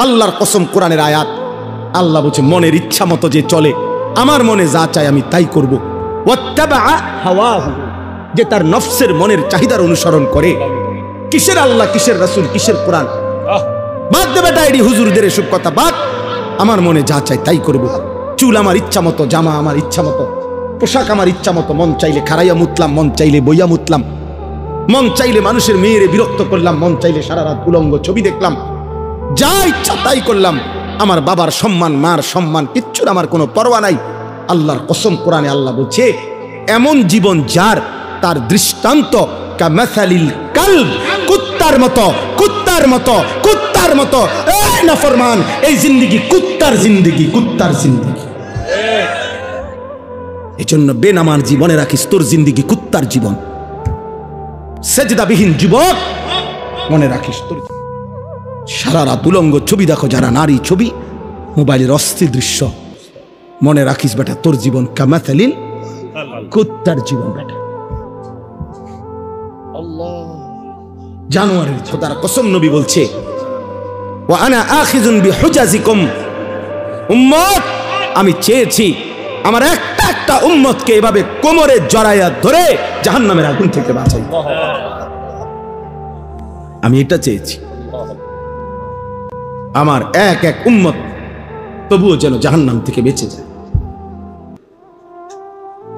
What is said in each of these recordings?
আল্লাহর কসম, কোরআনের আয়াত। আল্লাহ বলছে মনের ইচ্ছা মতো যে চলে, আমার মনে যা চাই আমি তাই করব। ওয়াত্তাবা হাওয়াহু, যে তার নফসের মনের চাহিদার অনুসরণ করে। কিসের আল্লাহ, কিসের রাসূল, কিসের কোরআন? বাদ দে বেটা এডি হুজুরদের এসব কথা বাদ। আমার মনে যা চাই তাই করব। চুল আমার ইচ্ছা মতো, জামা আমার ইচ্ছা মতো, পোশাক আমার ইচ্ছা মতো, মন চাইলে খাড়াইয়া মুতলাম, মন চাইলে বইয়া মুতলাম, মন চাইলে মানুষের মেয়েরে বিরক্ত করলাম, মন চাইলে সারা রাত উলঙ্গ ছবি দেখলাম, যা ইচ্ছা তাই করলাম। আমার বাবার সম্মান, মার সম্মান, কিচ্ছুর আমার কোনো পরোয়া নাই। আল্লাহর কসম, কোরআনে আল্লাহ বলছে এমন জীবন যার, তার দৃষ্টান্ত কামাসালিল কালব, কুত্তার মতো, কুত্তার মতো, কুত্তার মতো। এই নাফরমান, এই জিন্দেগি কুত্তার জিন্দেগি, কুত্তার জিন্দেগি। এজন্য বেনামার জীবনে রাখিস, তোর জিন্দেগি কুত্তার জীবন। সেজদাবিহীন যুবক মনে রাখিস, তোর সারা রাত উলঙ্গ ছবি দেখো যারা, নারী ছবি, মোবাইলের অস্থির দৃশ্য, মনে রাখিস বেটা তোর জীবন কামাসালিল কুত্তার জীবন বেটা। জানোয়ারের খোদার কসম, নবী বলছে ওয়া আনা আখিযুন বিহুজাজিকুম, উম্মত আমি চেয়েছি আমার একটা একটা উম্মতকে এভাবে কোমরে জড়াইয়া ধরে জাহান্নামের আগুন থেকে বাঁচাই। আমি এটা চেয়েছি, আমার এক এক উম্মত তবুও যেন জাহান্নাম থেকে বেঁচে যায়,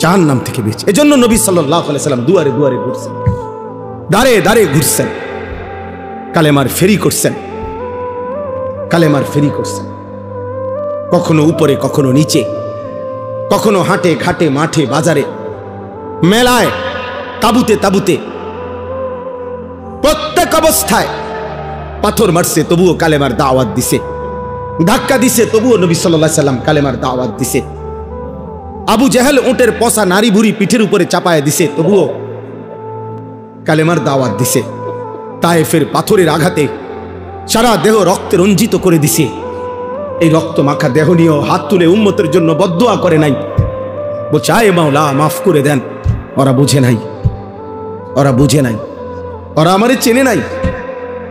জাহান্নাম থেকে বেঁচে। এজন্য নবী সাল্লাল্লাহু আলাইহি সাল্লাম দুয়ারে দুয়ারে ঘুরছেন, দাঁড়ে দাঁড়ে ঘুরছেন, কালেমার ফেরি করছেন, কালেমার ফেরি করছেন। কখনো উপরে, কখনো নিচে, কখনো হাটে ঘাটে, মাঠে বাজারে, মেলায়, তাবুতে তাবুতে, প্রত্যেক অবস্থায় পাথর মারছে তবুও কালেমার দাওয়াত দিছে, ধাক্কা দিছে তবুও নবী সাল্লাল্লাহু আলাইহি সাল্লাম কালেমার দাওয়াত দিছে। আবু জেহেল উটের পচা নারী বুড়ি পিঠের উপরে চাপায় দিছে তবুও কালেমার দাওয়াত দিছে। তায়েফের পাথরের আঘাতে সারা দেহ রক্তে রঞ্জিত করে দিছে, এই রক্ত মাখা দেহ নিয়েও হাত তুলে উম্মতের জন্য বদদুয়া করে নাই, বলছে আয় মাওলা মাফ করে দেন। ওরা বুঝে নাই, ওরা বুঝে নাই, ওরা আমারে চেনে নাই।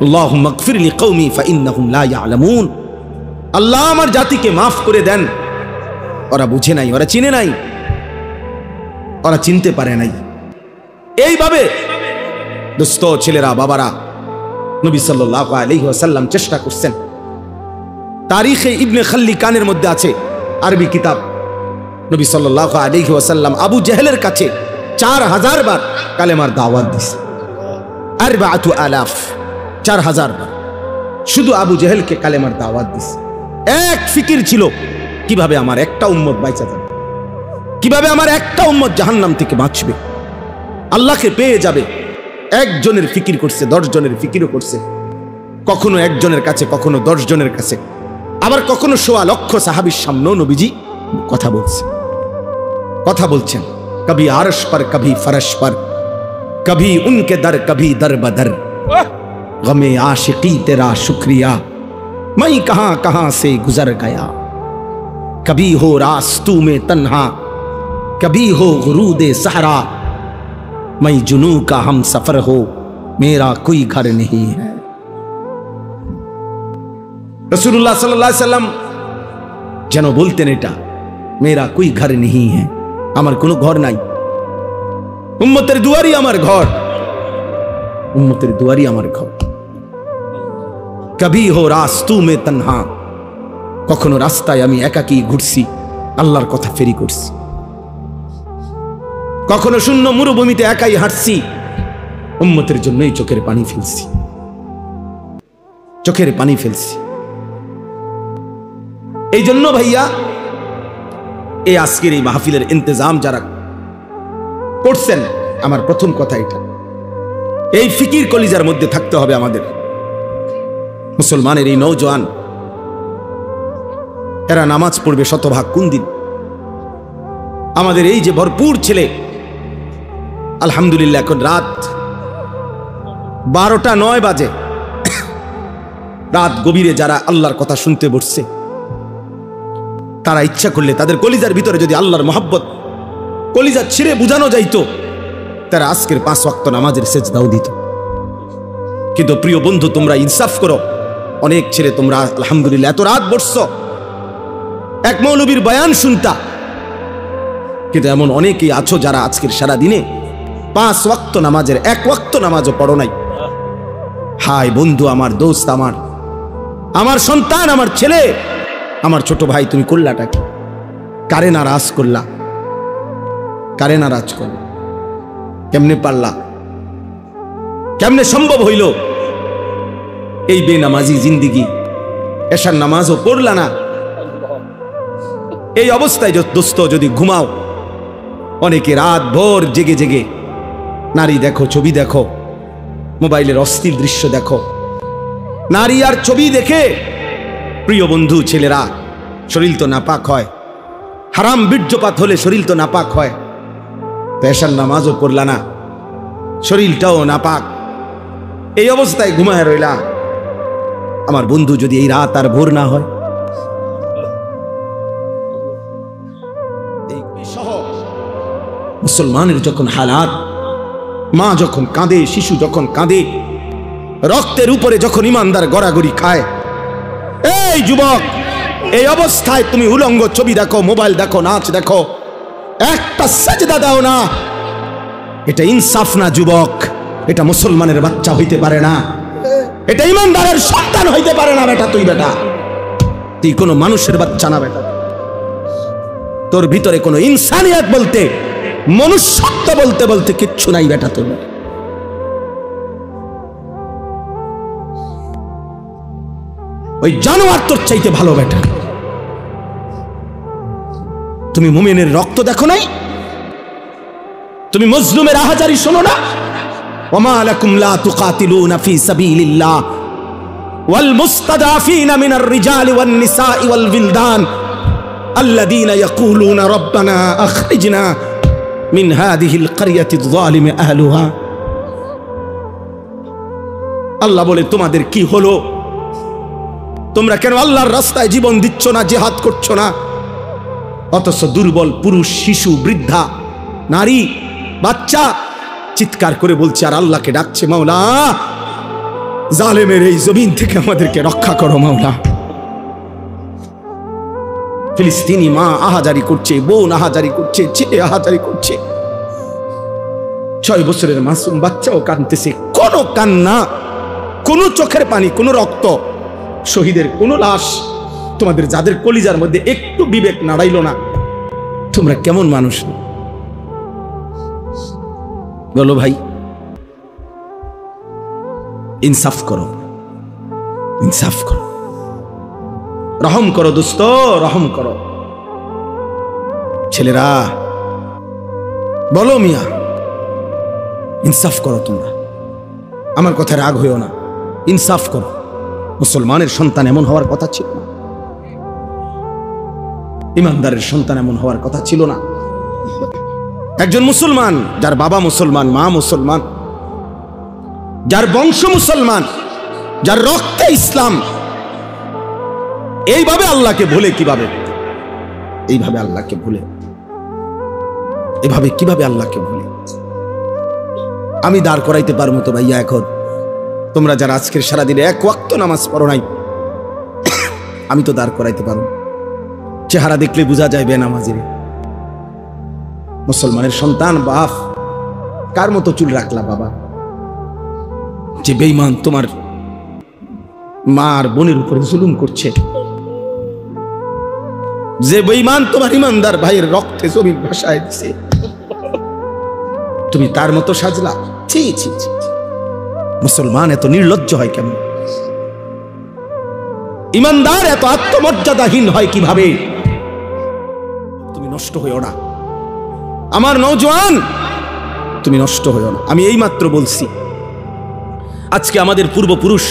আল্লাহুম্মা গফির লিকওমি ফাইন্নাহুম লা ইয়ালামুন, আল্লাহ আমার জাতিকে মাফ করে দেন। ওরা বুঝে নাই, ওরা চিনে নাই, ওরা চিনতে পারে নাই। এইভাবে দোস্ত ছেলেরা, বাবারা, নবী সাল্লাল্লাহু আলাইহি ওয়াসাল্লাম চেষ্টা করছেন। তারিখে ইবনে খাল্লিকানের মধ্যে আছে, আরবি কিতাব, নবী সাল্লাল্লাহু আলাইহি ওয়াসাল্লাম আবু জেহেলের কাছে 4000 বার কালেমার দাওয়াত দিয়েছে। 4000, 4000 বার শুধু আবু জেহেলকে কালেমার দাওয়াত দিয়েছে। এক ফিকির ছিল, কিভাবে আমার একটা উম্মত বাইচা যাবে, কিভাবে আমার একটা উম্মত জাহান্নাম থেকে বাঁচবে, আল্লাহকে পেয়ে যাবে। একজনের ফিকির করছে, 10 জনের ফিকিরও করছে, কখনো একজনের কাছে, কখনো 10 জনের কাছে, আবার কখনো 1.25 লক্ষ সাহাবীর সামনেও নবীজি কথা বলছে, কথা বলছেন। কবি আরশ पर कभी फरश पर, कभी उनके दर कभी दर बदर, गमे आशिकी तेरा शुक्रिया मैं कहां कहां से गुजर गया, कभी हो रास्तू में तन्हा कभी हो गुरूदे सहरा, मैं जुनू का हम सफर हो मेरा कोई घर नहीं है। रसूलुल्लाह सल्लल्लाहु अलैहि वसल्लम যেন বলতেন এটা, মেরা কোই ঘর নেই হ্যাঁ, আমার কোনো ঘর নাই, উম্মতের দুয়ারই আমার ঘর, উম্মতের দুয়ারই আমার ঘর। কবি হো রাস্তু মে তনহা, কখনো রাস্তায় আমি একাকী ঘুরছি, আল্লাহর কথা ফেরি করছি, কখনো শূন্য মরুভূমিতে একাই হাঁটছি, উম্মতের জন্যই চোখের পানি ফেলছি, চোখের পানি ফেলছি। এই জন্য ভাইয়া, এই আজকের এই মাহফিলের ইন্তজাম যারা করছেন, আমার প্রথম কথা এটা, এই ফিকির কলিজার মধ্যে থাকতে হবে আমাদের। মুসলমানের এই নওজোয়ান, এরা নামাজ পড়বে শতভাগ কোন দিন? আমাদের এই যে ভরপুর ছেলে, আলহামদুলিল্লাহ এখন রাত 12টা 9 বাজে, রাত গভীরে যারা আল্লাহর কথা শুনতে বসছে, তারা ইচ্ছা করলে তাদের কলিজার ভিতরে যদি আল্লাহর মহব্বত কলিজা ছিঁড়ে বুঝানো যাইতো, তারা আজকের 5 ওয়াক্ত নামাজের সেজদাও দিত। কিন্তু প্রিয় বন্ধু, তোমরা ইনসাফ করো, অনেক ছেলে তোমরা আলহামদুলিল্লাহ এত রাত বসছো এক মৌলবীর বয়ান শুনতা, কিন্তু এমন অনেকেই আছো যারা আজকের সারা দিনে 5 ওয়াক্ত নামাজের 1 ওয়াক্ত নামাজও পড়ো নাই। হায় বন্ধু, আমার দোস্ত, আমার সন্তান, আমার ছেলে, আমার ছোট ভাই, তুমি করলাটা কি? কারে নারাজ করলা? কারে নারাজ করলা? কেমনে পারলা? কেমনে সম্ভব হইল এই বেনামাজি জিন্দিগি? এশার নামাজও পড়লা না। এই অবস্থায় দোস্ত যদি ঘুমাও, অনেকে রাত ভোর জেগে জেগে নারী দেখো, ছবি দেখো, মোবাইলের অস্থির দৃশ্য দেখো, নারী আর ছবি দেখে প্রিয় বন্ধু ছেলেরা শরীর তো নাপাক হয়, হারাম বীর্যপাত হলে শরীর তো নাপাক হয়। তো এশার নামাজও পড়লা না, শরীরটাও নাপাক, এই অবস্থায় ঘুমায় রইলা। আমার বন্ধু, যদি এই রাত আর ভোর না হয়, মুসলমানের যখন হালাত, মা যখন কাঁদে, শিশু যখন কাঁদে, রক্তের উপরে যখন ইমানদার গড়াগড়ি খায়, এই যুবক, এই অবস্থায় তুমি উলঙ্গ ছবি দেখো, মোবাইল দেখো, নাচ দেখো, একটা সাজদা দাও না, এটা ইনসাফ না যুবক। এটা মুসলমানের বাচ্চা হইতে পারে না, এটা ইমানদারের সন্তান হইতে পারে না। বেটা তুই কোনো মানুষের বাচ্চা না বেটা, তোর ভিতরে কোনো ইনসানিয়ত বলতে, মনুষ্যত্ব বলতে বলতে কিচ্ছু নাই বেটা। তোর ওই জানোয়ার তোর চাইতে ভালো বেটা। তুমি মুমিনের রক্ত দেখো নাই? তুমি মজলুমের আহাজারি শোনো না? ওমা লাকুম লা তুকাতিলুনা ফি সাবিলিল্লাহ ওয়াল মুস্তাদাফিনা মিনার রিজালি ওয়ান নিসাই ওয়াল বিলদান আল্লাযীনা ইয়াকুলুনা রাব্বানা আখরিজনা মিন হাযিহিল ক্বরিয়াতিয যালিমি আহলুহা। আল্লাহ বলে, তোমাদের কি হলো? তোমরা কেন আল্লাহর রাস্তায় জীবন দিচ্ছ না, জিহাদ করছো না? অথচ দুর্বল পুরুষ, শিশু, বৃদ্ধা, নারী, বাচ্চা চিৎকার করে বলছে আর আল্লাহকে ডাকছে, মাওলা জালেমের এই জমিন থেকে আমাদেরকে রক্ষা করো মাওলা। ফিলিস্তিনি মা আহাজারি করছে, বোন আহাজারি করছে, ছেলে আহাজারি করছে, 6 বছরের মাসুম বাচ্চাও কাঁদতেছে। কোনো কান্না, কোনো চোখের পানি, কোনো রক্ত, শহীদের কোনো লাশ, তোমাদের যাদের কলিজার মধ্যে একটু বিবেক নাড়াইল না, তোমরা কেমন মানুষ বলো ভাই? ইনসাফ করো, ইনসাফ করো, রহম করো দোস্ত, রহম করো। ছেলেরা বলো মিয়া, ইনসাফ করো তোমরা। আমার কথায় রাগ হইও না, ইনসাফ করো। মুসলমানের সন্তান এমন হওয়ার কথা ছিল না, ইমানদারের সন্তান এমন হওয়ার কথা ছিল না। একজন মুসলমান, যার বাবা মুসলমান, মা মুসলমান, যার বংশ মুসলমান, যার রক্তে ইসলাম, এইভাবে আল্লাহকে ভুলে কিভাবে? এইভাবে আল্লাহকে ভুলে, এভাবে কিভাবে আল্লাহকে ভুলে? আমি দাঁড় করাইতে পারবো তো ভাইয়া এখন? তোমরা যারা আজকের সারাদিনে 1 ওয়াক্ত নামাজ পড়ো নাই, আমি তো দাঁড় করাইতে পারবো। চেহারা দেখলে বোঝা যায় বেনামাজির। মুসলমানের সন্তান, বাপ, কার মতো চুল রাখলা বাবা? যে বেঈমান তোমার মা আর বোনের উপরে জুলুম করছে, যে বেঈমান তোমার ইমানদার ভাইয়ের রক্তে জমিন ভাসায় দিছে, তুমি তার মতো সাজলা? ছি ছি ছি। মুসলমান এত নির্লজ্জ হয় কেন? ইমানদার এত আত্মমর্যাদাহীন হয় কিভাবে? তুমি নষ্ট হইও না আমার নওজোয়ান, তুমি নষ্ট হইও না। আমি এইমাত্র বলছি, আজকে আমাদের পূর্বপুরুষ,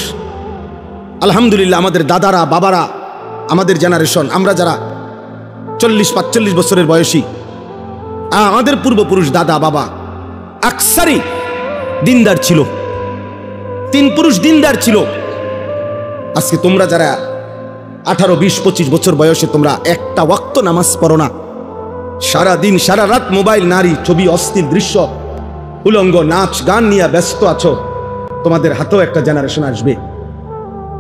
আলহামদুলিল্লাহ, আমাদের দাদারা, বাবারা, আমাদের জেনারেশন, আমরা যারা 40-45 বছরের বয়সী, আমাদের পূর্বপুরুষ, দাদা, বাবা আকসারি দিনদার ছিল, 3 পুরুষ দিনদার ছিল। আজকে তোমরা যারা 18, 20, 25 বছর বয়সে, তোমরা একটা ওয়াক্ত নামাজ পড়ো না, সারা দিন সারা রাত মোবাইল, নারী, ছবি, অস্থির দৃশ্য, উলঙ্গ, নাচ গান নিয়ে ব্যস্ত আছো। তোমাদের হাতেও একটা জেনারেশন আসবে,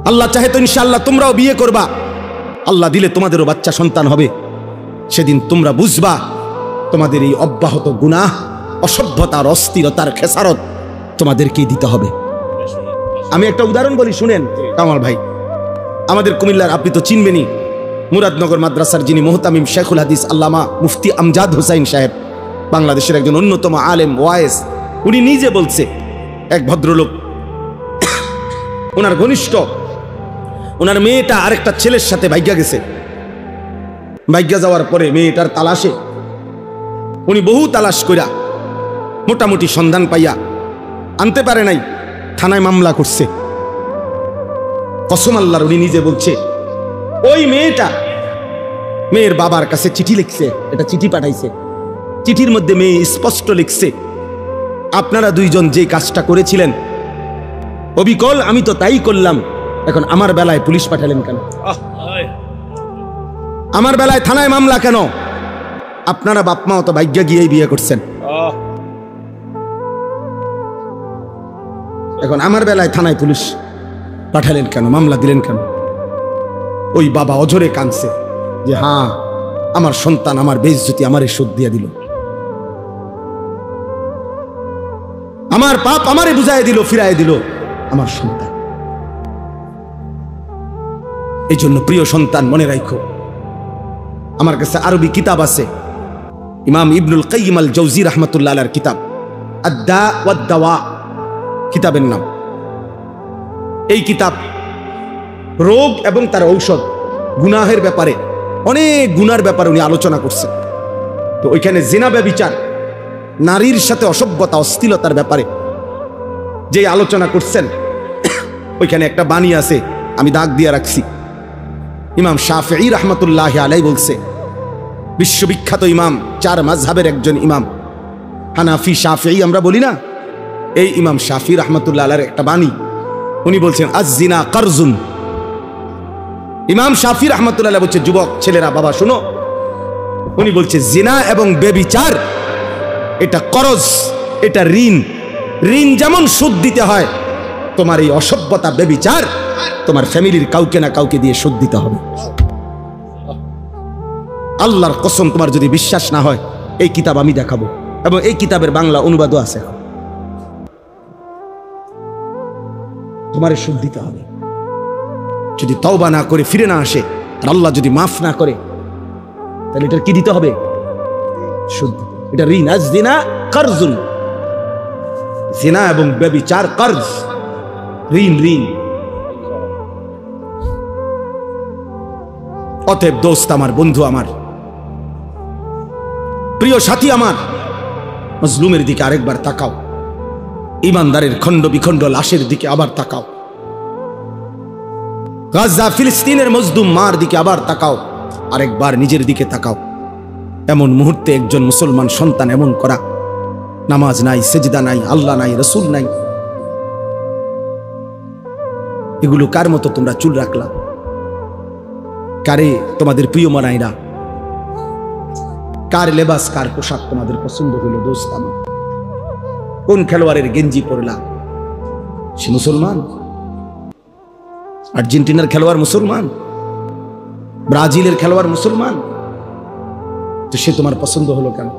আল্লাহ চাহে তো ইনশাআল্লাহ তোমরাও বিয়ে করবা, আল্লাহ দিলে তোমাদেরও বাচ্চা সন্তান হবে। সেদিন তোমরা বুঝবা তোমাদের এই অব্যাহত গুনাহ, অসভ্যতার, অস্থিরতার খেসারত তোমাদেরকেই দিতে হবে। আমি একটা উদাহরণ বলি, শুনেন কামাল ভাই। আমাদের কুমিল্লার, আপনি তো চিনবেনই, মুরাদনগর মাদ্রাসার যিনি মুহতামিম শেখুল হাদিস আল্লামা মুফতি আমজাদ হোসাইন সাহেব, বাংলাদেশের একজন অন্যতম আলেম ওয়ায়েস, উনি নিজে বলছে, এক ভদ্রলোক, ওনার ঘনিষ্ঠ, ওনার মেয়েটা আরেকটা ছেলের সাথে ভাগ্যা গেছে। ভাগ্যা যাওয়ার পরে মেয়েটার তালাশে উনি বহু তালাশ কইরা মোটামুটি সন্ধান পাইয়া আনতে পারে নাই, থানায় মামলা করছে। কসম আল্লাহর, উনি নিজে বলছে ওই মেয়েটা মেয়ের বাবার কাছে চিঠি লিখছে, এটা চিঠি পাঠাইছে। চিঠির মধ্যে মেয়ে স্পষ্ট লিখছে, আপনারা দুইজন যে কাজটা করেছিলেন অবিকল আমি তো তাই করলাম, এখন আমার বেলায় পুলিশ পাঠালেন কেন? আমার বেলায় থানায় মামলা কেন? আপনারা বাপ মাও তো ভাগ্যা গিয়েই বিয়ে করছেন, এখন আমার বেলায় থানায় পুলিশ পাঠালেন কেন, মামলা দিলেন কেন? ওই বাবা অঝরে কাঁদছে যে হ্যাঁ, আমার সন্তান আমার বেইজ্জতি আমারে শোধ দিয়ে দিল, আমার পাপ আমারে বুঝাই দিল, ফিরাই দিল আমার সন্তান। এই জন্য প্রিয় সন্তান, মনে রাখো, আমার কাছে আরবি কিতাব আছে, ইমাম ইবনুল কাইয়িম আল জাওজি রাহমাতুল্লাহ আলাইহির কিতাব আদ-দা ওয়াদ দাওয়া কিতাবের নাম। এই কিতাব রোগ এবং তার ঔষধ, গুনাহের ব্যাপারে, অনেক গুনার ব্যাপারে উনি আলোচনা করছেন। তো ওইখানে জিনা, ব্যভিচার, নারীর সাথে অসভ্যতা, অশ্লীলতার ব্যাপারে যে আলোচনা করছেন, ওইখানে একটা বাণী আছে, আমি দাগ দিয়ে রাখছি। ইমাম শাফিঈ রাহমাতুল্লাহ আলাইহি বলছে, বিশ্ববিখ্যাত ইমাম, চার মাযহাবের একজন ইমাম, হানাফি শাফিঈ আমরা বলি না, এই ইমাম শাফিঈ রাহমাতুল্লাহ আলাইহির একটা বাণী, উনি বলছেন আজ-জিনা কারজুন। ইমাম শাফিঈ রাহমাতুল্লাহ আলাইহি বলছে, যুবক ছেলেরা বাবা শোনো, উনি বলছে জিনা এবং ব্যভিচার এটা করজ, এটা ঋণ। ঋণ যেমন সুদ দিতে হয়, তোমার এই অসভ্যতা, ব্যভিচার তোমার ফ্যামিলির কাউকে না কাউকে দিয়ে সুদ দিতে হবে। আল্লাহর কসম, তোমার যদি বিশ্বাস না হয়, এই কিতাব আমি দেখাবো, এবং এই কিতাবের বাংলা অনুবাদও আছে। তোমার সুদ দিতে হবে, যদি তওবা না করে ফিরে না আসে, আর আল্লাহ যদি মাফ না করে, তাহলে এটার কি দিতে হবে? সুদ। এটা ঋণ। আজ-জিনা কারজুন, জিনা এবং ব্যভিচার কর্জ, ঋণ, ঋণ। অতএব দোস্ত আমার, বন্ধু আমার, প্রিয় সাথী আমার, মজলুমের দিকে আরেকবার তাকাও, ইমানদারের খণ্ড বিখণ্ড লাশের দিকে আবার তাকাও, গাজা ফিলিস্তিনের মজলুম মার দিকে আবার তাকাও, আরেকবার নিজের দিকে তাকাও। এমন মুহূর্তে একজন মুসলমান সন্তান এমন করা, নামাজ নাই, সেজদা নাই, আল্লাহ নাই, রসুল নাই, এগুলো কার মতো তোমরা চুল রাখলা? কারে তোমাদের প্রিয় মানাইরা? কার লেবাস, কার পোশাক তোমাদের পছন্দ হলো? দোস্ত আমার, কোন খেলোয়াড়ের গেঞ্জি পরলা? সে মুসলমান? আর্জেন্টিনার খেলোয়াড় মুসলমান, ব্রাজিলের খেলোয়াড় মুসলমান, তো সে তোমার পছন্দ হলো কেন?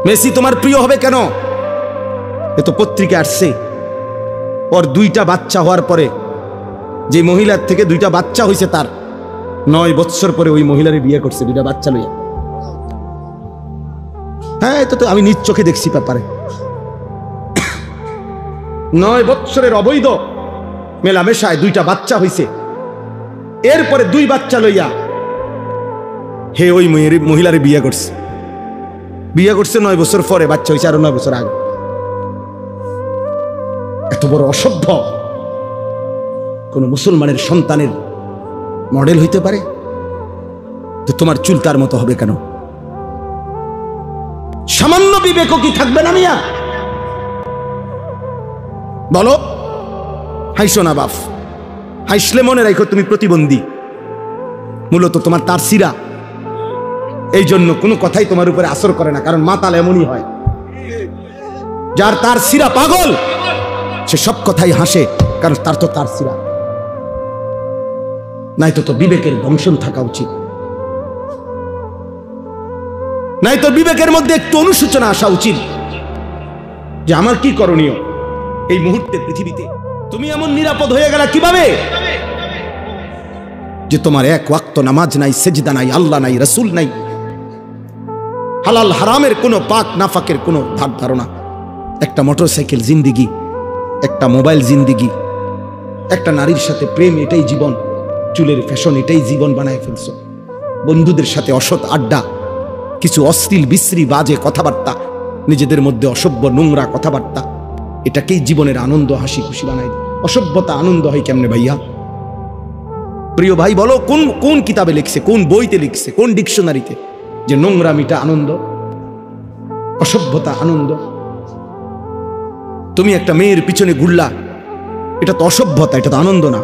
মেসি তোমার প্রিয় হবে কেন? এ তো পত্রিকা আসছে, ওর 2টা বাচ্চা হওয়ার পরে, যে মহিলার থেকে 2টা বাচ্চা হয়েছে, তার 9 বছর পরে ওই মহিলারে বিয়ে করছে, 2টা বাচ্চা লইয়া। হ্যাঁ, এটা তো আমি নিজ চোখে দেখছি ব্যাপারে। 9 বছরের অবৈধ মেলামেশায় 2টা বাচ্চা হয়েছে, এরপরে 2 বাচ্চা লইয়া হে ওই মহিলারে বিয়ে করছে। বিয়ে করছে 9 বছর পরে, বাচ্চা হয়েছে আরো 9 বছর আগে। এত বড় অসভ্য কোন মুসলমানের সন্তানের মডেল হইতে পারে? তো তোমার চুল তার মতো হবে কেন? সামান্য বিবেকও কি থাকবে না মিয়া? বলো। হাইসো না বাপ, হাইসলে মনে রাখো তুমি প্রতিবন্ধী, মূলত তোমার তার সিরা। এই জন্য কোনো কথাই তোমার উপরে আসর করে না, কারণ মাতাল এমনই হয়, যার তার সিরা পাগল, সে সব কথাই হাসে, কারণ তার তো তার সিরা নাই, তো বিবেকের দংশন থাকা উচিত, নাই তো বিবেকের মধ্যে একটু অনুশোচনা আসা উচিত যে আমার কি করণীয় এই মুহূর্তে পৃথিবীতে। তুমি এমন নিরাপদ হয়ে গেলা কিভাবে যে তোমার এক ওয়াক্ত নামাজ নাই, সেজদা নাই, আল্লাহ নাই, রাসূল নাই, হালাল হারামের কোনো পাক নাফাকের কোনো ধার ধারণা। একটা মোটরসাইকেল জিন্দিগি, একটা মোবাইল জিন্দিগি, একটা নারীর সাথে প্রেম, এটাই জীবন। চুলের ফ্যাশন, এটাই জীবন বানায় ফেলছো। বন্ধুদের সাথে অসৎ আড্ডা, কিছু অশ্লীল বিশ্রী বাজে কথাবার্তা, নিজেদের মধ্যে অসভ্য নোংরা কথাবার্তা, এটাকেই জীবনের আনন্দ হাসি খুশি বানায়। অসভ্যতা আনন্দ হয় কেমনে ভাইয়া? প্রিয় ভাই বলো, কোন কোন কিতাবে লিখছে, কোন বইতে লিখছে, কোন ডিকশনারিতে যে নোংরামিটা আনন্দ, অসভ্যতা আনন্দ? তুমি একটা মেয়ের পিছনে ঘুরলা, এটা তো অসভ্যতা, এটা তো আনন্দ না।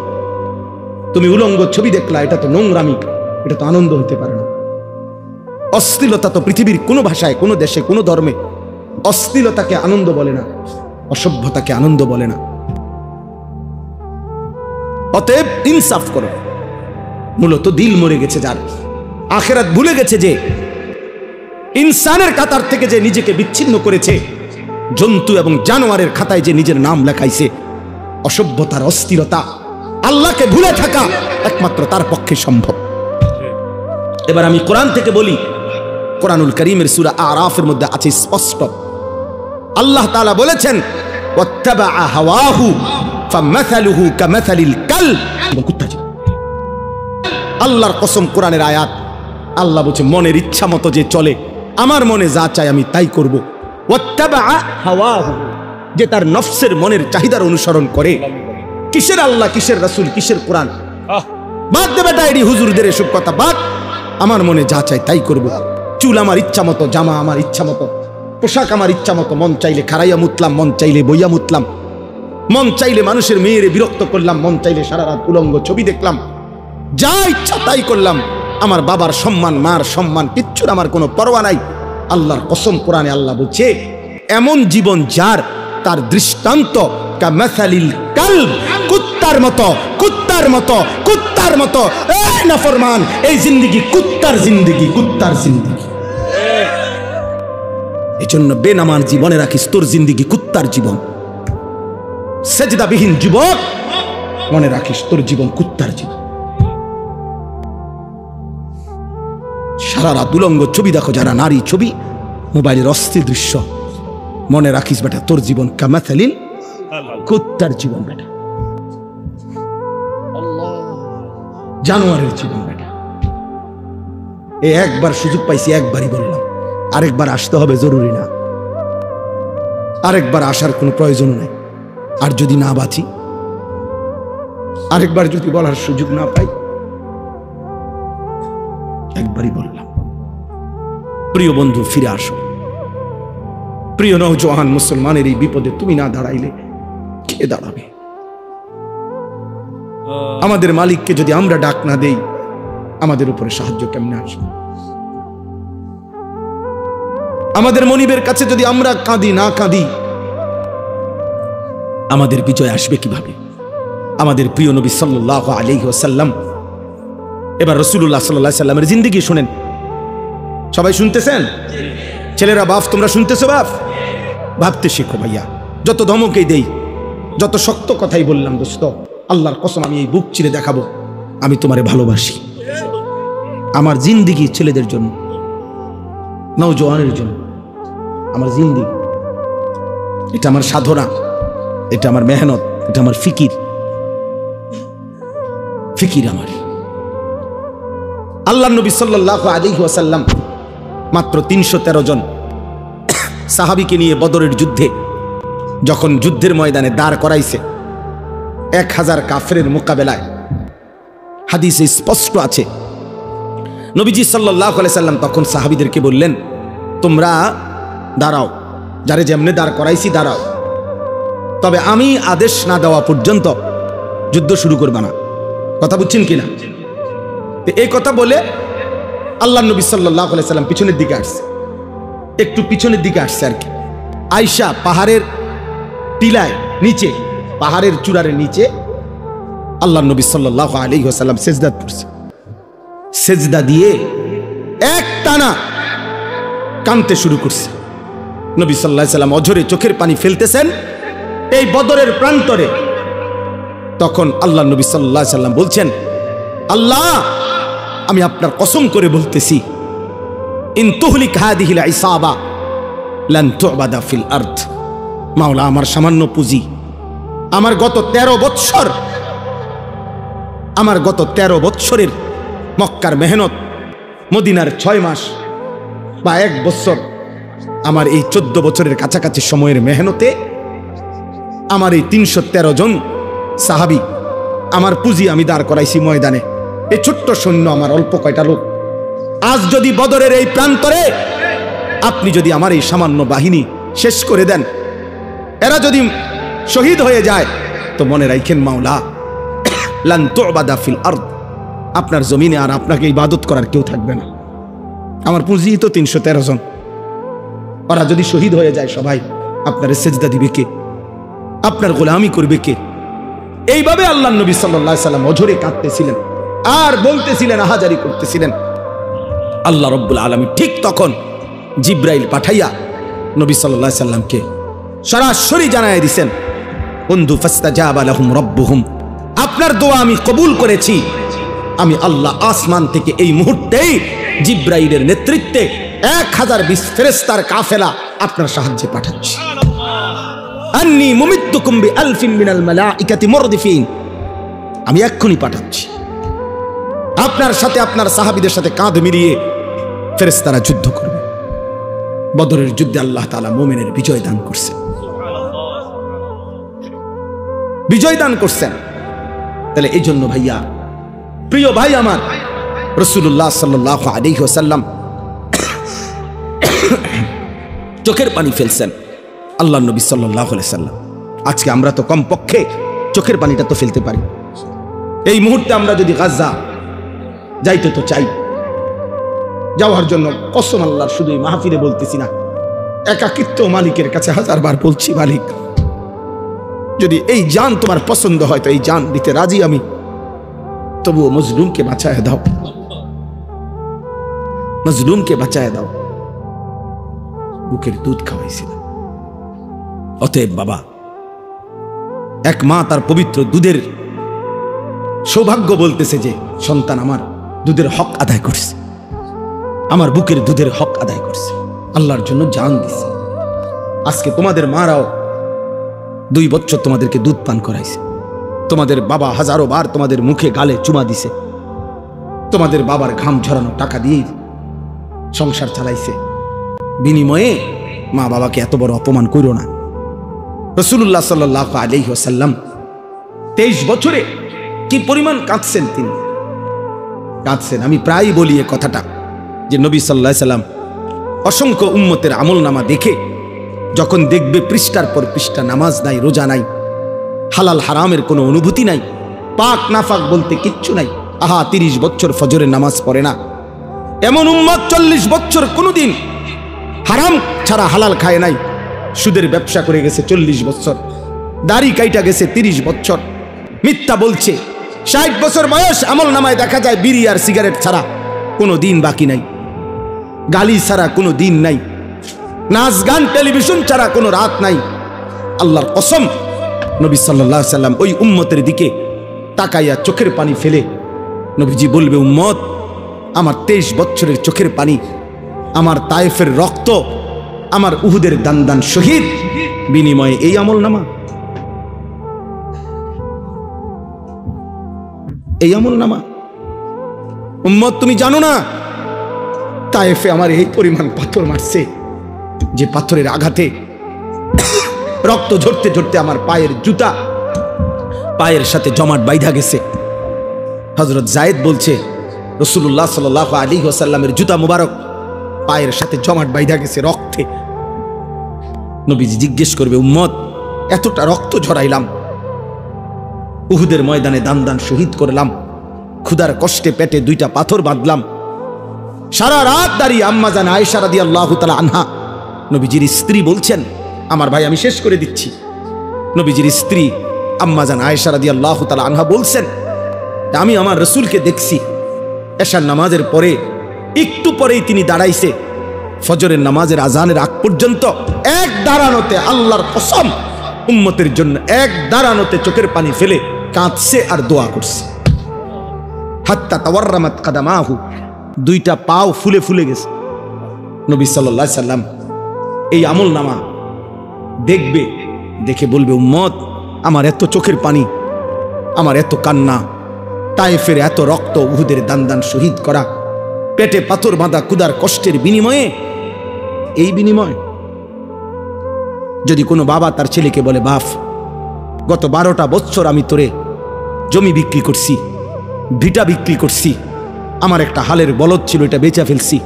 তুমি উলঙ্গ ছবি দেখলা, এটা তো নোংরামি, এটা তো আনন্দ হতে পারে না। অশ্লীলতা তো পৃথিবীর কোনো ভাষায়, কোনো দেশে, কোনো ধর্মে অশ্লীলতাকে আনন্দ বলে না, অসভ্যতাকে আনন্দ বলে না। অতএব ইনসাফ করো। মূলত দিল মরে গেছে যার, আখিরাত ভুলে গেছে যে, ইনসানের কাতার থেকে যে নিজেকে বিচ্ছিন্ন করেছে, জন্তু এবং জানোয়ারের খাতায় যে নিজের নাম লেখাইছে, অসভ্যতার অস্থিরতা, আল্লাহকে ভুলে থাকা একমাত্র তার পক্ষে সম্ভব। এবার আমি কোরআন থেকে বলি, কোরআনুল কারীমের সূরা আরাফের মধ্যে আছে স্পষ্ট, আল্লাহ তাআলা বলেছেন ওয়াত্তাবাআ হাওয়াহু ফামাসালুহু কামাসালিল কালব। আল্লাহর কসম, কোরআনের আয়াত, আল্লাহ বলছে মনের ইচ্ছা মতো যে চলে, আমার মনে যা চাই আমি তাই করব। ওয়াত্তাবাআ হাওয়াহু, যে তার নফসের মনের চাহিদার অনুসরণ করে। কিসের আল্লাহ, কিসের রাসূল, কিসের কোরআন? বাদ দে বেটা এডি হুজুরদের এসব কথা বাদ। আমার মনে যা চাই তাই করব। চুল আমার ইচ্ছা মতো, জামা আমার ইচ্ছা মতো, পোশাক আমার ইচ্ছা মতো, মন চাইলে খাড়াইয়া মুতলাম, মন চাইলে বইয়া মুতলাম, মন চাইলে মানুষের মেয়েরে বিরক্ত করলাম, মন চাইলে সারা রাত উলঙ্গ ছবি দেখলাম, যা ইচ্ছা তাই করলাম। আমার বাবার সম্মান, মার সম্মান, কিচ্ছুর আমার কোনো পরোয়া নাই। আল্লাহর কসম, কোরআনে আল্লাহ বলছে এমন জীবন যার, তার দৃষ্টান্ত কামাসালিল কালব, কুত্তার মতো, কুত্তার মতো, কুত্তার মতো। এই নাফরমান, এই জিন্দেগি কুত্তার জিন্দেগি, কুত্তার জিন্দেগি। এজন্য বেনামাজ জীবনে রাখিস, তোর জিন্দেগি কুত্তার জীবন। সেজদাবিহীন যুবক, মনে রাখিস তোর জীবন কুত্তার জীবন। সারা রাত উলঙ্গ ছবি দেখো যারা, নারী ছবি, মোবাইলের অস্থির দৃশ্য, মনে রাখিস বেটা তোর জীবন কামাসালিল কুত্তার জীবন বেটা, জানোয়ারের জীবন বেটা। এই একবার সুযোগ পাইছি, একবারই বললাম, আরেকবার আসতে হবে জরুরি না, আরেকবার আসার কোনো প্রয়োজন নাই। আর যদি না বাঁচি, আরেকবার যদি বলার সুযোগ না পাই, একবারই বললাম। প্রিয় বন্ধু, ফিরে আসো। প্রিয় নওজোয়ান মুসলমানের এই বিপদে তুমি না দাঁড়াইলে কে দাঁড়াবে? আমাদের মালিককে যদি আমরা ডাক না দেই, আমাদের উপরে সাহায্য কেমনে আসবে? আমাদের মনিবের কাছে যদি আমরা কাঁদি না কাঁদি, আমাদের বিজয় আসবে কিভাবে? আমাদের প্রিয় নবী সাল্লাল্লাহু আলাইহি ওয়াসাল্লাম, এবার রাসূলুল্লাহ সাল্লাল্লাহু আলাইহি ওয়াসাল্লামের জিন্দেগি শুনেন। সবাই শুনতেছেন? ছেলেরা, বাপ তোমরা শুনতেছো? বাপ ভাবতে শেখো ভাইয়া। যত ধমকেই দেই, যত শক্ত কথাই বললাম, দোস্ত আল্লাহর কসম আমি এই বুক চিরে দেখাবো আমি তোমারে ভালোবাসি। আমার জিন্দেগি ছেলেদের জন্য, নওজোয়ানের জন্য, আমার জিন্দেগি, এটা আমার সাধনা, এটা আমার মেহনত, এটা আমার ফিকির, ফিকির আমার। আল্লাহর নবী সাল্লাল্লাহু আলাইহি ওয়াসাল্লাম মাত্র ৩১৩ জন সাহাবীকে নিয়ে বদরের যুদ্ধে যখন যুদ্ধের ময়দানে দাঁড় করাইছে ১০০০ কাফেরের মোকাবেলায়, হাদিসে স্পষ্ট আছে নবীজি সাল্লাল্লাহু আলাইহি ওয়াসাল্লাম তখন সাহাবীদেরকে বললেন, তোমরা দাঁড়াও, যারে যেমনে দাঁড় করাইছি দাঁড়াও, তবে আমি আদেশ না দেওয়া পর্যন্ত যুদ্ধ শুরু করবা না। কথা বুঝছেন কিনা? এই কথা বলে আল্লাহ নবী সাল্লাল্লাহু আলাইহি ওয়াসাল্লাম পিছনের দিকে আসছে, একটু পিছনের দিকে আসছে আর কি। আয়েশা পাহাড়ের টিলায় নিচে পাহাড়ের চূড়ার নিচে আল্লাহ নবী সাল্লাল্লাহু আলাইহি ওয়াসাল্লাম সেজদা করছে। সেজদা দিয়ে এক টানা কাঁদতে শুরু করছে। নবী সাল্লাল্লাহু আলাইহি ওয়াসাল্লাম অঝরে চোখের পানি ফেলতেছেন এই বদরের প্রান্তরে। তখন আল্লাহ নবী সাল্লাল্লাহু আলাইহি ওয়াসাল্লাম বলছেন, আল্লাহ আমি আপনার কসম করে বলতেছি, ইন তুহলিক হাদিহিল ইসাবা লান তুবাদা ফিল আরদ। মাওলা আমার সামান্য পুঁজি, আমার গত 13 বৎসরের মক্কার মেহনত, মদিনার 6 মাস বা 1 বছর, আমার এই 14 বছরের কাছাকাছি সময়ের মেহনতে আমার এই 313 জন সাহাবী, আমার পুঁজি আমি দাঁড় করাইছি ময়দানে। এই ছোট্ট সৈন্য আমার অল্প কয়টা লোক। আজ যদি বদরের এই প্রান্তরে আপনি যদি আমার এই সামান্য বাহিনী শেষ করে দেন, এরা যদি শহীদ হয়ে যায়, তো মনে রাখেন মাওলা লান তুবাদা ফিল আরদ, আপনার জমিনে আর আপনাকে ইবাদত করার কেউ থাকবে না। আমার পুঁজি তো 313 জন, ওরা যদি শহীদ হয়ে যায় সবাই, আপনার সেজদা দিবে কে? আপনার গোলামি করবে কে? এইভাবে আল্লাহ নবী সাল্লাল্লাহু আলাইহি ওয়াসাল্লাম অঝরে কাঁদতেছিলেন আর বলতেছিলেন, আহাজারি করতেছিলেন। আল্লাহ রাব্বুল আলামিন ঠিক তখন জিব্রাইল পাঠাইয়া নবী সাল্লাল্লাহু আলাইহি ওয়াসাল্লামকে সরাসরি জানায় দিয়েছেন, বন্ধু ফাস্তাজাবা লাহুম রাব্বুহুম, আপনার দোয়া আমি কবুল করেছি। আমি আল্লাহ আসমান থেকে এই মুহূর্তেই জিব্রাইলের নেতৃত্বে 1020 ফেরেশতার কাফেলা আপনার সাহায্যে পাঠাচ্ছি। আন্নী মুমিদ্দুকুম বিআলফিন মিনাল মালাইকাতি মুরদিফিন, আমি এক্ষুনি পাঠাচ্ছি। আপনার সাথে আপনার সাহাবীদের সাথে কাঁধ মিলিয়ে ফেরেশতারা যুদ্ধ করবে। বদরের যুদ্ধে আল্লাহ তাআলা মুমিনের বিজয় দান করছেন, বিজয় দান করছেন। তাহলে এই জন্য ভাইয়া, প্রিয় ভাই আমার, রাসূলুল্লাহ সাল্লাল্লাহু আলাইহি ওয়াসাল্লাম চোখের পানি ফেলছেন। আল্লাহ নবী সাল্লাল্লাহু আলাইহি ওয়াসাল্লাম, আজকে আমরা তো কমপক্ষে চোখের পানিটা তো ফেলতে পারি। এই মুহূর্তে আমরা যদি গাজা যাইতে তো চাই, যাওয়ার জন্য কসম আল্লাহর, শুধু এই মাহফিলে বলতেছি না, একাকিত্ব মালিকের কাছে 1000 বার বলছি, মালিক যদি এই জান তোমার পছন্দ হয় তো এই জান দিতে রাজি আমি, তবুও মজলুমকে বাঁচায় দাও, মজলুমকে বাঁচায় দাও। বুকের দুধ খাওয়াইছিল। অতএব বাবা, এক মা তার পবিত্র দুধের সৌভাগ্য বলতেছে যে সন্তান আমার দুধের হক আদায় করছে, আমার বুকের দুধের হক আদায় করছে, আল্লাহর জন্য জান দিছে। আজকে তোমাদের মারাও 2 বছর তোমাদেরকে দুধ পান করাইছে, তোমাদের বাবা 1000 বার তোমাদের মুখে গালে চুমা দিছে, তোমাদের বাবার ঘাম ঝরানো টাকা দিয়ে সংসার চালাইছে। বিনিময়ে মা বাবাকে এত বড় অপমান কইরো না। রাসূলুল্লাহ সাল্লাল্লাহু আলাইহি ওয়াসাল্লাম 23 বছরে কি পরিমাণ কাঁদছেন, তিনি কাঁদছেন। আমি প্রায় বলি এ কথাটা যে নবী সাল্লাল্লাহু আলাইহি ওয়াসাল্লাম অসংখ্য উম্মতের আমলনামা দেখে যখন দেখবে পৃষ্ঠার পর পৃষ্ঠা নামাজ নাই, রোজা নাই, হালাল হারামের কোনো অনুভূতি নাই, পাক নাফাক বলতে কিচ্ছু নাই, আহা 30 বছর ফজরের নামাজ পড়ে না এমন উম্মত 40 বছর কোনোদিন হারাম ছাড়া হালাল খায় নাই, সুদের ব্যবসা করে গেছে 40 বছর, দাড়ি কাইটা গেছে 30 বছর, মিথ্যা বলছে 60 বছর বয়স, আমল নামায় দেখা যায় বিড়ি আর সিগারেট ছাড়া কোনো দিন বাকি নাই, গালি ছাড়া কোনো দিন নাই, নাচ গান টেলিভিশন ছাড়া কোনো রাত নাই। আল্লাহর কসম, নবী সাল্লাল্লাহু আলাইহি ওয়াসাল্লাম ওই উম্মতের দিকে তাকাইয়া চোখের পানি ফেলে নবীজি বলবে, উম্মত আমার 23 বছরের চোখের পানি, আমার তায়েফের রক্ত, আমার উহুদের দান শহীদ, বিনিময়ে এই আমল নামা, এই আমল নামা। উম্মত তুমি জানো না তায়েফে আমার এই পরিমাণ পাথর মারছে, যে পাথরের আঘাতে রক্ত ঝরতে ঝরতে আমার পায়ের জুতা পায়ের সাথে জমাট বাইধা গেছে। হযরত যায়েদ বলছে, রাসূলুল্লাহ সাল্লাল্লাহু আলাইহি ওয়াসাল্লামের জুতা মুবারক পায়ের সাথে জমাট বাইধা গেছে রক্তে। নবীজি জিজ্ঞেস করবে, উম্মত এতটা রক্ত ঝরাইলাম, উহুদের ময়দানে দান শহীদ করলাম, ক্ষুধার কষ্টে পেটে 2টা পাথর বাঁধলাম, সারা রাত দাঁড়িয়ে আম্মা জান আয়েশা রাদিয়াল্লাহু তাআলা আনহা নবীজির স্ত্রী বলছেন, আমার ভাই আমি শেষ করে দিচ্ছি, নবীজির স্ত্রী আম্মাজান আয়েশা রাদিয়াল্লাহু তাআলা আনহা বলছেন, আমি আমার রাসূলকে দেখছি এশার নামাজের পরে একটু পরেই তিনি দাঁড়াইছে ফজরের নামাজের আজানের আগ পর্যন্ত এক দাঁড়ানোতে, আল্লাহর কসম উম্মতের জন্য এক দাঁড়ানোতে চোখের পানি ফেলে কাঁদছে আর দোয়া করছে। হাত্তা তাওয়াররামাত কাদামাহু, দুইটা পাও ফুলে ফুলে গেছে। নবী সাল্লাল্লাহু আলাইহি সাল্লাম এই আমল নামা দেখবে, দেখে বলবে, উম্মত আমার এত চোখের পানি, আমার এত কান্না, তায়েফের এত রক্ত, উহুদের দান দান শহীদ করা, পেটে পাথর বাঁধা ক্ষুধার কষ্টের বিনিময়ে, এই বিনিময় যদি কোনো বাবা তার ছেলেকে বলে, বাপ গত 12টা বছর আমি তোরে জমি বিক্রি করছি, ভিটা বিক্রি করছি, আমার একটা হালের বলদ ছিল এটা বেচা ফেলছি,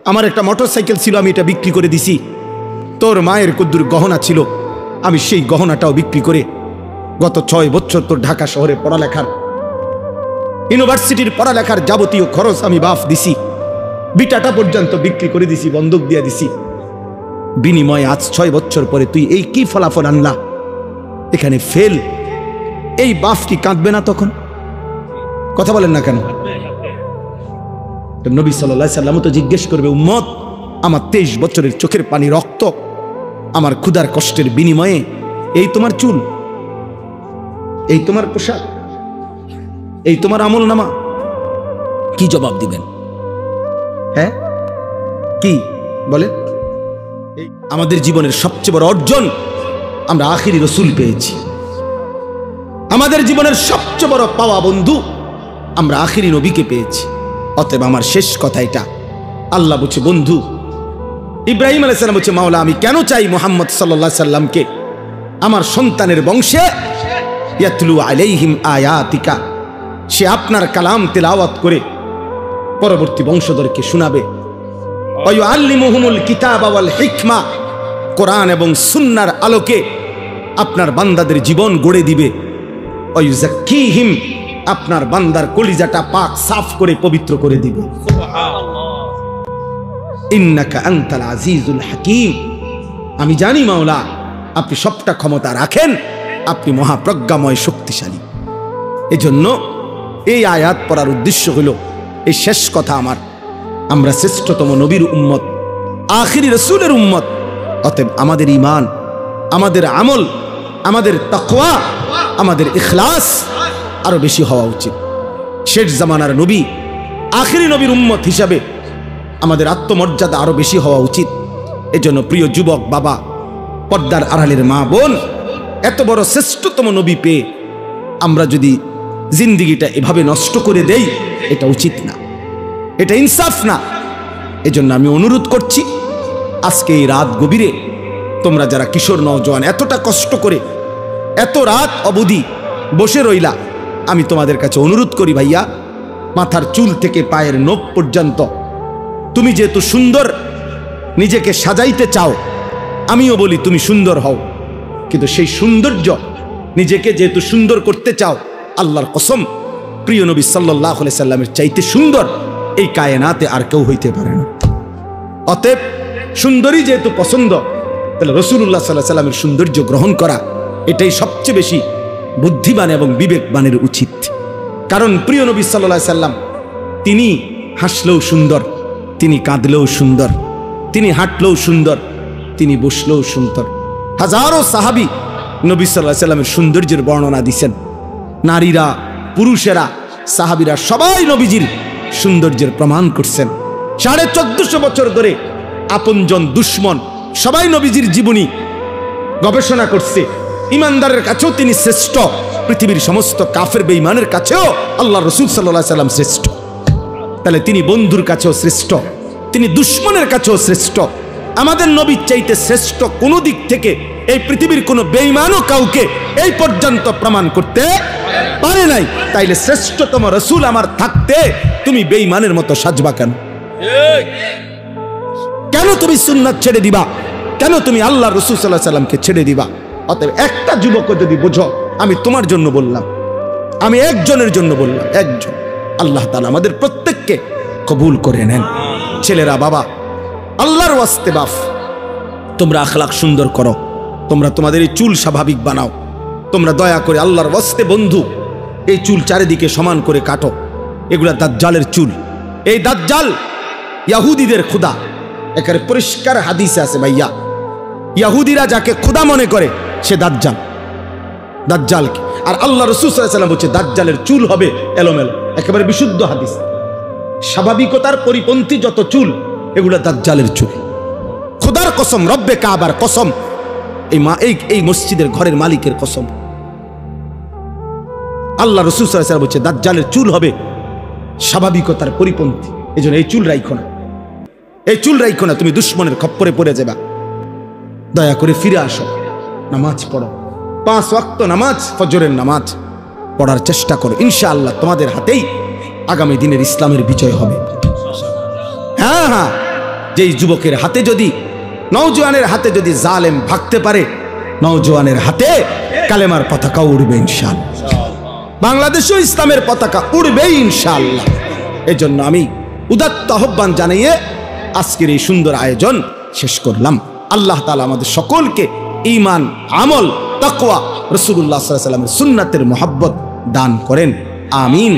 আমার একটা মোটরসাইকেল ছিল আমি এটা বিক্রি করে দিছি, তোর মায়ের কদ্দুর গহনা ছিল আমি সেই গহনাটাও বিক্রি করে গত 6 বছর তোর ঢাকা শহরে পড়ালেখার, ইউনিভার্সিটির পড়ালেখার যাবতীয় খরচ আমি বাপ দিছি, বিটাটা পর্যন্ত বিক্রি করে দিছি, বন্ধক দিয়ে দিছি, বিনিময়ে আজ 6 বছর পরে তুই এই কি ফলাফল আনলা, এখানে ফেল। এই বাপ কি কাঁদবে না তখন? কথা বলেন না কেন? নবী সাল্লাল্লাহু আলাইহি সাল্লাম তো জিজ্ঞেস করবে, উম্মত আমার 23 বছরের চোখের পানি, রক্ত, আমার ক্ষুধার কষ্টের বিনিময়ে এই তোমার চুল, এই তোমার পোশাক, এই তোমার আমল নামা, কি জবাব দিবেন? হ্যাঁ কি বলে? আমাদের জীবনের সবচেয়ে বড় অর্জন, আমরা আখিরি রসুল পেয়েছি। আমাদের জীবনের সবচেয়ে বড় পাওয়া বন্ধু, আমরা আখিরি নবীকে পেয়েছি। অতএব আমার শেষ কথা এটা, আল্লাহ বলছে বন্ধু, ইব্রাহিম আলাইহিস সালাম বলছে, মাওলা আমি কেন চাই মুহাম্মদ সাল্লাল্লাহু আলাইহি সাল্লামকে আমার সন্তানের বংশে, ইয়াতলু আলাইহিম আয়াতিকা, সে আপনার কালাম তেলাওয়াত করে পরবর্তী বংশধরকে শোনাবে, ওয়া ইউআল্লিমুহুমুল কিতাবা ওয়াল হিকমা, কোরআন এবং সুন্নাহর আলোকে আপনার বান্দাদের জীবন গড়ে দিবে, ওয়া ইউযাক্কিহিম, আপনার বান্দার কলিজাটা পাক সাফ করে পবিত্র করে দিবে। সুবহানাল্লাহ, ইন্নাকা আনতাল আজিজুল হাকীম, আমি জানি মাওলা আপনি সবটা ক্ষমতা রাখেন, আপনি মহাপ্রজ্ঞাময় শক্তিশালী। এজন্য এই আয়াত পড়ার উদ্দেশ্য হলো এই শেষ কথা আমার, আমরা শ্রেষ্ঠতম নবীর উম্মত, আখিরি রাসূলের উম্মত। অতএব আমাদের ঈমান, আমাদের আমল, আমাদের তাকওয়া, আমাদের ইখলাস আরো বেশি হওয়া উচিত। শেষ জামানার নবী, আখিরি নবীর উম্মত হিসাবে আমাদের আত্মমর্যাদা আরো বেশি হওয়া উচিত। এজন্য প্রিয় যুবক বাবা, পর্দার আড়ালের মা বোন, এত বড় শ্রেষ্ঠতম নবী পেয়ে আমরা যদি জিন্দিগিটা এভাবে নষ্ট করে দেই, এটা উচিত না, এটা ইনসাফ না। এজন্য আমি অনুরোধ করছি, আজকে এই রাত গভীরে তোমরা যারা কিশোর নওজোয়ান এতটা কষ্ট করে এত রাত অবধি বসে রইলা, আমি তোমাদের কাছে অনুরোধ করি ভাইয়া, মাথার চুল থেকে পায়ের নখ পর্যন্ত তুমি যেহেতু সুন্দর নিজেকে সাজাইতে চাও, আমিও বলি তুমি সুন্দর হও, কিন্তু সেই সৌন্দর্য নিজেকে যেহেতু সুন্দর করতে চাও, আল্লাহর কসম প্রিয় নবী সাল্লাল্লাহু আলাইহি সাল্লামের চাইতে সুন্দর এই কায়নাতে আর কেউ হইতে পারে না। অতএব সুন্দরী যেহেতু পছন্দ, তাহলে রাসূলুল্লাহ সাল্লাল্লাহু আলাইহি সাল্লামের সৌন্দর্য গ্রহণ করা এটাই সবচেয়ে বেশি বুদ্ধিমান এবং বিবেকবানের উচিত। কারণ প্রিয় নবী সাল্লাল্লাহু আলাইহি সাল্লাম তিনি হাসলেও সুন্দর, তিনি কাঁদলেও সুন্দর, তিনি হাঁটলেও সুন্দর, তিনি বসলেও সুন্দর। হাজারো সাহাবী নবী সাল্লাল্লাহু আলাইহি সাল্লামের সৌন্দর্যের বর্ণনা দিয়েছেন। নারীরা, পুরুষেরা, সাহাবীরা সবাই নবীজির সৌন্দর্যের প্রমাণ করছেন। 1450 বছর ধরে আপনজন দুশ্মন সবাই নবীজির জীবনী গবেষণা করছে। ইমানদারের কাছেও তিনি শ্রেষ্ঠ, পৃথিবীর সমস্ত কাফের বেঈমানের কাছেও আল্লাহ রাসূল সাল্লাল্লাহু আলাইহি সাল্লাম শ্রেষ্ঠ। তাহলে তিনি বন্ধুর কাছেও শ্রেষ্ঠ, তিনি দুশ্মনের কাছেও শ্রেষ্ঠ। আমাদের নবীর চাইতে শ্রেষ্ঠ কোনো দিক থেকে এই পৃথিবীর কোনো বেঈমানও কাউকে এই পর্যন্ত প্রমাণ করতে পারে নাই। তাইলে শ্রেষ্ঠতম রাসূল আমার থাকতে তুমি বেঈমানের মতো সাজবা কেন? কেন তুমি সুন্নাত ছেড়ে দিবা? কেন তুমি আল্লাহ রাসূল সাল্লাল্লাহু আলাইহি সাল্লামকে ছেড়ে দিবা? অতএব একটা যুবক যদি বুঝো, আমি তোমার জন্য বললাম, আমি একজনের জন্য বললাম, একজন, আল্লাহ তাআলা আমাদের প্রত্যেককে কবুল করে নেন। ছেলেরা, বাবা, আল্লাহর ওয়াস্তে বাপ, তোমরা আখলাক সুন্দর করো, তোমরা তোমাদের এই চুল স্বাভাবিক বানাও, তোমরা দয়া করে আল্লাহর ওয়াস্তে বন্ধু এই চুল চারিদিকে সমান করে কাটো, এগুলা দাজ্জালের চুল। এই দাজ্জাল ইহুদিদের খোদা, একেবারে পরিষ্কার হাদিসে আছে ভাইয়া, ইহুদিরা যাকে খোদা মনে করে সে দাজ্জাল, দাজ্জালকে। আর আল্লাহ রাসূল সাল্লাল্লাহু আলাইহি ওয়াসাল্লাম বলছে দাজ্জালের চুল হবে এলোমেলো, একেবারে বিশুদ্ধ হাদিস। স্বাভাবিকতার পরিপন্থী যত চুল এগুলা দাজ্জালের চুল। খোদার কসম, রব্বে কাবার কসম, এই মসজিদের ঘরের মালিকের কসম, আল্লাহ রাসূল সাল্লাল্লাহু আলাইহি ওয়াসাল্লাম বলছে দাজ্জালের চুল হবে স্বাভাবিকতার পরিপন্থী। এজন্য এই চুল রাইখো না, এই চুল রাইখো না, তুমি দুশমনের খপ্পরে পড়ে যাবা। দয়া করে ফিরে আসো, নামাজ পড়ো, 5 ওয়াক্ত নামাজ, ফজরের নামাজ পড়ার চেষ্টা করো। ইনশাআল্লাহ তোমাদের হাতেই আগামী দিনের ইসলামের বিজয় হবে। হ্যাঁ হ্যাঁ, যেই যুবকের হাতে যদি, নওজোয়ানের হাতে যদি জালেম ভাগতে পারে, নওজোয়ানের হাতে কালেমার পতাকা উড়বে ইনশাআল্লাহ, বাংলাদেশেও ইসলামের পতাকা উড়বে ইনশাআল্লাহ। এজন্য আমি উদাত্ত আহ্বান জানিয়ে আজকের এই সুন্দর আয়োজন শেষ করলাম। আল্লাহ তাআলা আমাদের সকলকে ঈমান, আমল, তাকওয়া, রাসূলুল্লাহ সাল্লাল্লাহু আলাইহি ওয়াসাল্লামের সুন্নাতের মহব্বত দান করেন। আমিন।